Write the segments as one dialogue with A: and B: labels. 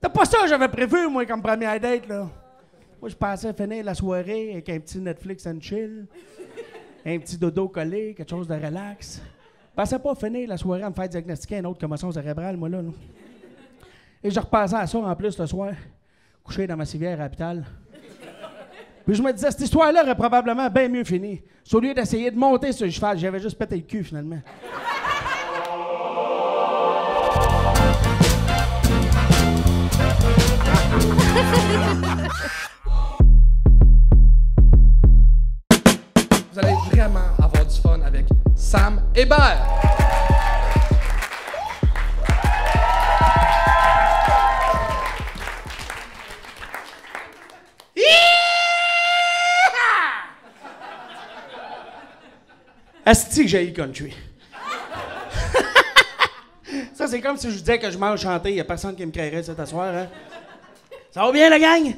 A: C'était pas ça que j'avais prévu, moi, comme première date, là. Moi, je pensais finir la soirée avec un petit Netflix and chill, un petit dodo collé, quelque chose de relax. Je pensais pas finir la soirée à me faire diagnostiquer une autre commotion cérébrale, moi, là. Et je repensais à ça, en plus, le soir, couché dans ma civière à l'hôpital. Puis je me disais, cette histoire-là aurait probablement bien mieux fini. Au lieu d'essayer de monter sur le cheval, j'avais juste pété le cul, finalement.
B: Vous allez vraiment avoir du fun avec Sam Hébert.
A: Asti que j'ai eu country. Ça, c'est comme si je disais que je mange chanter. Il n'y a personne qui me créerait cet asseoir, hein? Ça va bien, la gang? Yeah!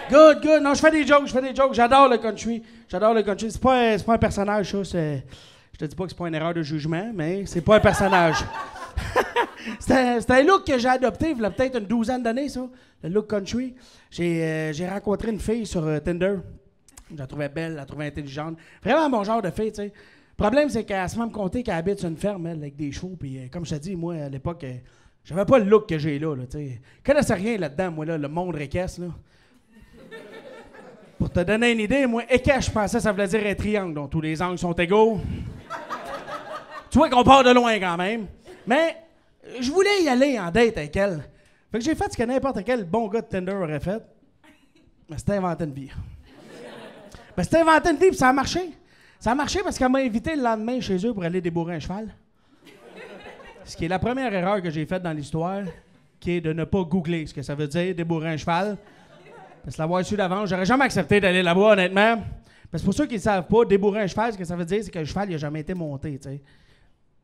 A: Good, good. Non, je fais des jokes. J'adore le country. C'est pas un personnage, ça. Je te dis pas que c'est pas une erreur de jugement, mais c'est pas un personnage. C'est un look que j'ai adopté il y a peut-être une 12aine d'années, ça. Le look country. J'ai rencontré une fille sur Tinder. Je la trouvais belle, je la trouvais intelligente. Vraiment mon genre de fille, tu sais. Le problème, c'est qu'elle se m'a compté qu'elle habite sur une ferme, elle, avec des chevaux. Puis, comme je te dis, moi, à l'époque, j'avais pas le look que j'ai là, tu sais. Je connaissais rien là-dedans, moi, là, le monde équestre, là. Pour te donner une idée, moi, équestre, je pensais que ça voulait dire un triangle, dont tous les angles sont égaux. Tu vois qu'on part de loin quand même. Mais je voulais y aller en date avec elle. Fait que j'ai fait ce que n'importe quel bon gars de Tinder aurait fait. Mais c'était inventer une vie. C'était inventé une vie, puis ça a marché. Ça a marché parce qu'elle m'a invité le lendemain chez eux pour aller débourrer un cheval. Ce qui est la première erreur que j'ai faite dans l'histoire, qui est de ne pas googler ce que ça veut dire, débourrer un cheval. Parce que l'avoir su d'avance, j'aurais jamais accepté d'aller là-bas, honnêtement. Parce que pour ceux qui ne savent pas, débourrer un cheval, ce que ça veut dire, c'est que le cheval n'a jamais été monté, tu sais.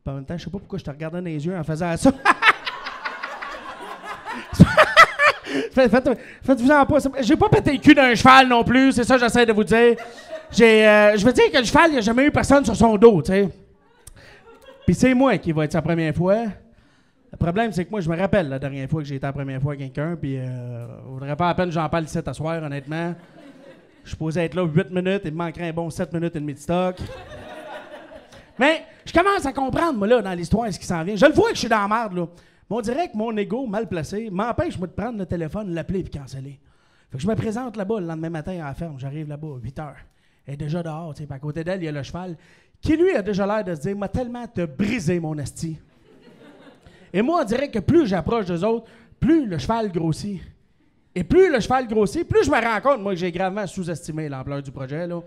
A: En même temps, je sais pas pourquoi je te regardais dans les yeux en faisant ça. Faites-vous-en pas. J'ai pas pété le cul d'un cheval non plus, c'est ça que j'essaie de vous dire. Je veux dire que le cheval, il n'y a jamais eu personne sur son dos, tu sais. Puis c'est moi qui va être sa première fois. Le problème, c'est que moi, je me rappelle la dernière fois que j'ai été la première fois avec quelqu'un, puis vaudrait pas la peine que j'en parle ici à soir, honnêtement. Je suis posé être là 8 minutes, il me manquerait un bon 7 minutes et demie de stock. Mais je commence à comprendre, moi, là, dans l'histoire, ce qui s'en vient. Je le vois que je suis dans la merde, là. Mais on dirait que mon ego mal placé m'empêche, moi, de prendre le téléphone, l'appeler et canceller. Fait que je me présente là-bas le lendemain matin à la ferme. J'arrive là-bas à 8 heures. Elle est déjà dehors, tu sais. À côté d'elle, il y a le cheval qui, lui, a déjà l'air de se dire « m'a tellement te brisé, mon esti. » Et moi, on dirait que plus j'approche d'eux autres, plus le cheval grossit. Et plus le cheval grossit, plus je me rends compte, moi, que j'ai gravement sous-estimé l'ampleur du projet, là.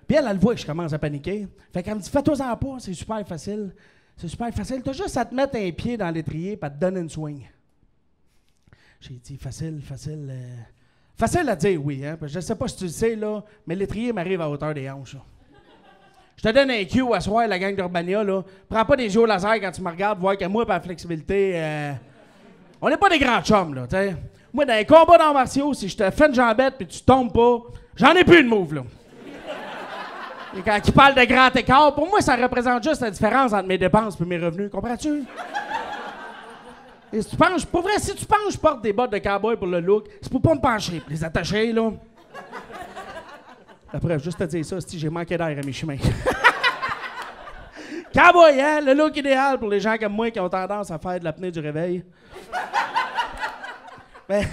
A: Puis elle le voit que je commence à paniquer. Fait qu'elle me dit « fais-toi-en pas, c'est super facile. » C'est super facile. T'as juste à te mettre un pied dans l'étrier et à te donner une swing. J'ai dit facile. Facile à dire, oui. Hein? Je ne sais pas si tu le sais, là, mais l'étrier m'arrive à hauteur des hanches. Là. Je te donne un cue à soir, la gang d'Urbania. Là. Prends pas des yeux au laser quand tu me regardes, voir que moi, par la flexibilité, on n'est pas des grands chums. Là, t'sais. Moi, dans les combats d'arts martiaux, si je te fais une jambette et tu tombes pas, j'en ai plus de move. Là. Et quand il parle de grand écart, pour moi, ça représente juste la différence entre mes dépenses et mes revenus. Comprends-tu? Et si tu penses, pour vrai, si tu penses que je porte des bottes de cowboy pour le look, c'est pour pas me pencher, pour les attacher, là. Après, juste te dire ça, si j'ai manqué d'air à mes chemins. Cowboy, hein? Le look idéal pour les gens comme moi qui ont tendance à faire de l'apnée du réveil. mais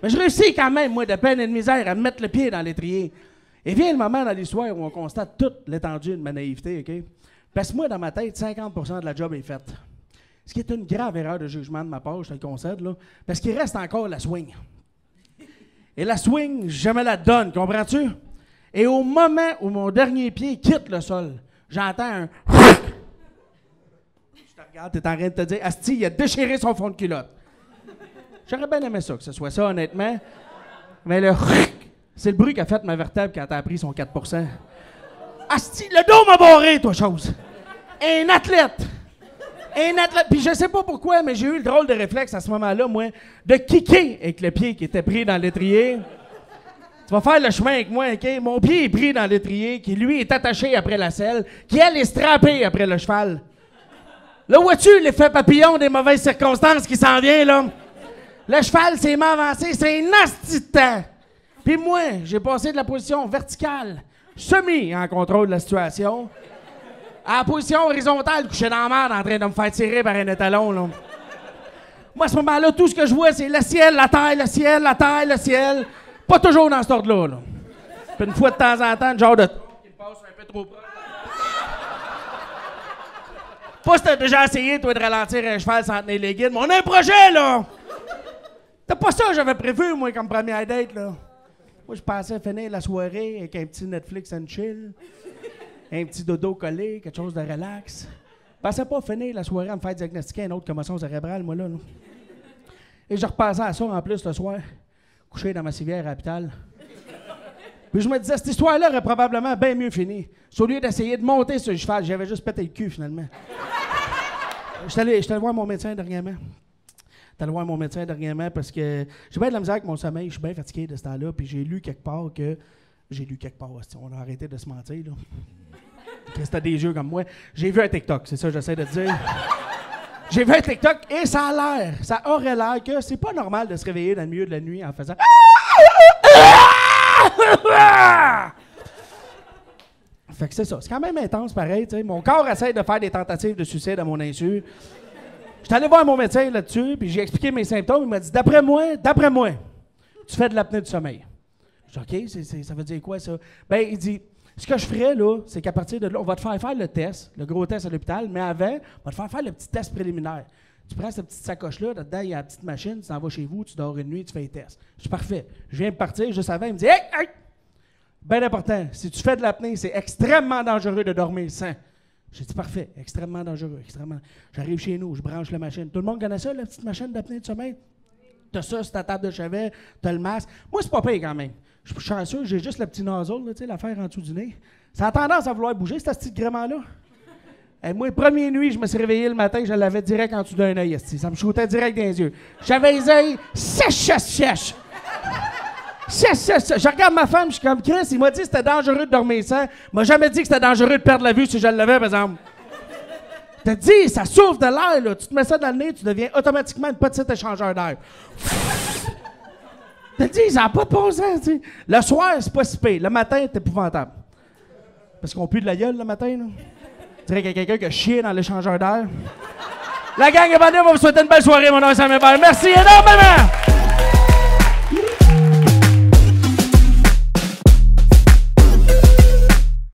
A: je réussis quand même, moi, de peine et de misère, à me mettre le pied dans l'étrier. Et vient le moment dans l'histoire où on constate toute l'étendue de ma naïveté, OK? Parce que moi, dans ma tête, 50% de la job est faite. Ce qui est une grave erreur de jugement de ma part, je te le concède, là. Parce qu'il reste encore la swing. Et la swing, je me la donne, comprends-tu? Et au moment où mon dernier pied quitte le sol, j'entends un... Je te regarde, t'es en train de te dire, Asti, il a déchiré son fond de culotte. J'aurais bien aimé ça, que ce soit ça, honnêtement. Mais le... C'est le bruit qu'a fait ma vertèbre quand elle a pris son 4%. Asti, le dos m'a barré, toi, chose. Un athlète. Puis je sais pas pourquoi, mais j'ai eu le drôle de réflexe à ce moment-là, moi, de kicker avec le pied qui était pris dans l'étrier. Tu vas faire le chemin avec moi, OK? Mon pied est pris dans l'étrier, qui lui est attaché après la selle, qui elle est strappée après le cheval. Là, vois-tu l'effet papillon des mauvaises circonstances qui s'en vient, là? Le cheval s'est mis avancé, c'est un asti de temps. Puis moi, j'ai passé de la position verticale, semi en contrôle de la situation, à la position horizontale, couché dans la merde, en train de me faire tirer par un étalon, là. Moi, à ce moment-là, tout ce que je vois, c'est le ciel, la terre, le ciel, la terre, le ciel. Pas toujours dans cet ordre-là, là. Puis une fois de temps en temps, une genre de qui me passe un peu trop proche. Pas si t'as déjà essayé, toi, de ralentir un cheval sans tenir les guides, mais on a un projet, là! T'as pas ça que j'avais prévu, moi, comme première date, là. Moi, je pensais finir la soirée avec un petit Netflix and chill, un petit dodo collé, quelque chose de relax. Je pensais pas finir la soirée à me faire diagnostiquer une autre commotion cérébrale, moi, là. Et je repassais à ça, en plus, le soir, couché dans ma civière à l'hôpital. Puis je me disais, cette histoire-là aurait probablement bien mieux fini. Au lieu d'essayer de monter sur le cheval, j'avais juste pété le cul, finalement. J'étais allé voir mon médecin dernièrement. Parce que j'ai bien de la misère avec mon sommeil. Je suis bien fatigué de ce temps-là. Puis j'ai lu quelque part, on a arrêté de se mentir, là. Chris, t'as des yeux comme moi. J'ai vu un TikTok, c'est ça que j'essaie de te dire. J'ai vu un TikTok et ça aurait l'air que c'est pas normal de se réveiller dans le milieu de la nuit en faisant... Fait que c'est ça. C'est quand même intense, pareil, tu sais. Mon corps essaie de faire des tentatives de suicide à mon insu. J'étais allé voir mon médecin là-dessus, puis j'ai expliqué mes symptômes. Il m'a dit, d'après moi, tu fais de l'apnée du sommeil. Je dis, OK, ça veut dire quoi, ça? Ben, il dit, ce que je ferais, là, c'est qu'à partir de là, on va te faire le test, le gros test à l'hôpital, mais avant, on va te faire le petit test préliminaire. Tu prends cette petite sacoche-là, dedans, il y a la petite machine, tu t'en vas chez vous, tu dors une nuit, tu fais les tests. Je dis, parfait. Je viens de partir, juste avant, il me dit, hey! Bien important, si tu fais de l'apnée, c'est extrêmement dangereux de dormir sans. J'ai dit, parfait, extrêmement dangereux, extrêmement. J'arrive chez nous, je branche la machine. Tout le monde connaît ça, la petite machine d'apnée de sommeil? T'as ça sur ta table de chevet, t'as le masque. Moi, c'est pas pire quand même. Je suis chanceux, j'ai juste le petit nozzle, tu sais, l'affaire en dessous du nez. Ça a tendance à vouloir bouger, ce petit gréement-là. Et moi, première nuit, je me suis réveillé le matin, je l'avais direct en dessous d'un œil. Ça me shootait direct dans les yeux. J'avais les yeux sèches. Je regarde ma femme, je suis comme Chris, il m'a dit que c'était dangereux de dormir sans. Il m'a jamais dit que c'était dangereux de perdre la vue si je l'avais, par exemple. T'as dit, ça souffle de l'air, là. Tu te mets ça dans le nez, tu deviens automatiquement un petit échangeur d'air. T'as dit, ça n'a pas de bon sens, tu sais. Le soir, c'est pas si pire. Le matin, c'est épouvantable. Parce qu'on pue de la gueule le matin, là. Tu dirais qu'il y a quelqu'un qui a chié dans l'échangeur d'air. La gang est bandée, on va vous souhaiter une belle soirée, mon nom est Sam Hébert. Merci énormément!